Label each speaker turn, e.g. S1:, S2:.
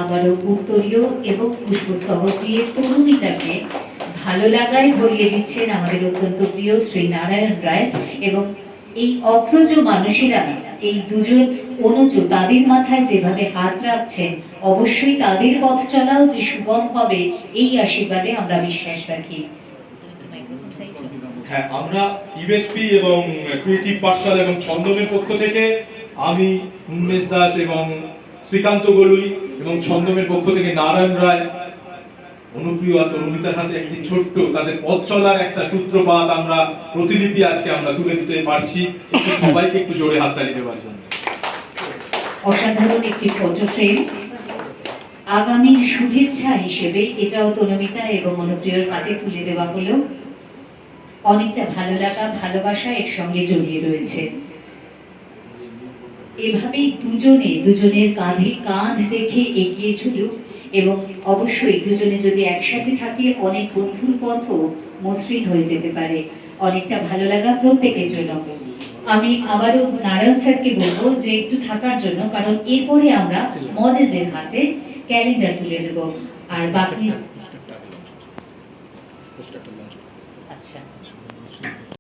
S1: আবারও উত্তরীয় এবং পুষ্পস্তবক দিয়ে তরুণীতাকে ভালো লাগায় ভরিয়ে দিচ্ছেন আমাদের অত্যন্ত প্রিয় শ্রী নারায়ণ রায়। এবং এই অগ্রজ মানুষেরা, এই দুজন অনুজ, তাদের মাথায় যেভাবে হাত রাখছেন, অবশ্যই তাদের পথ চলাও যে সুগম হবে এই আশীর্বাদে আমরা বিশ্বাস রাখি।
S2: হ্যাঁ, আমরা ইউএসপি এবং ক্রিয়েটিভ পাঠশালা এবং ছন্দমের পক্ষ থেকে আমি উন্মেষ দাস এবং শ্রীকান্ত গলুই এবং ছন্দমের পক্ষ থেকে নারায়ণ রায়, অনুপ্রিয় তরুণীতার হাতে একটি ছোট্ট তাদের পথ চলার একটা সূত্রপাত আমরা প্রতিলিপি আজকে আমরা তুলে দিতে পারছি। সবাইকে একটু জোরে হাততালি দেওয়ার জন্য।
S1: অসাধারণ একটি ফটো ফ্রেম আগামীর শুভেচ্ছা হিসেবে এটাও তনুমিতা এবং অনুপ্রিয়র হাতে তুলে দেওয়া হলো। অনেকটা ভালো লাগা, ভালোবাসা এর সঙ্গে জড়িয়ে রয়েছে। এভাবেই দুজনের কাঁধে কাঁধ রেখে এগিয়ে চলুক এবং অবশ্যই দুজনে যদি একসাথে থাকে অনেক বন্ধুর পথও মসৃণ হয়ে যেতে পারে। অনেকটা ভালো লাগা প্রত্যেকের জন্য। আমি আবারও নারায়ণ স্যারকে বলবো যে একটু থাকার জন্য, কারণ এরপরে আমরা মডেলদের হাতে ক্যালেন্ডার তুলে দেব। আর বাকি আচ্ছা।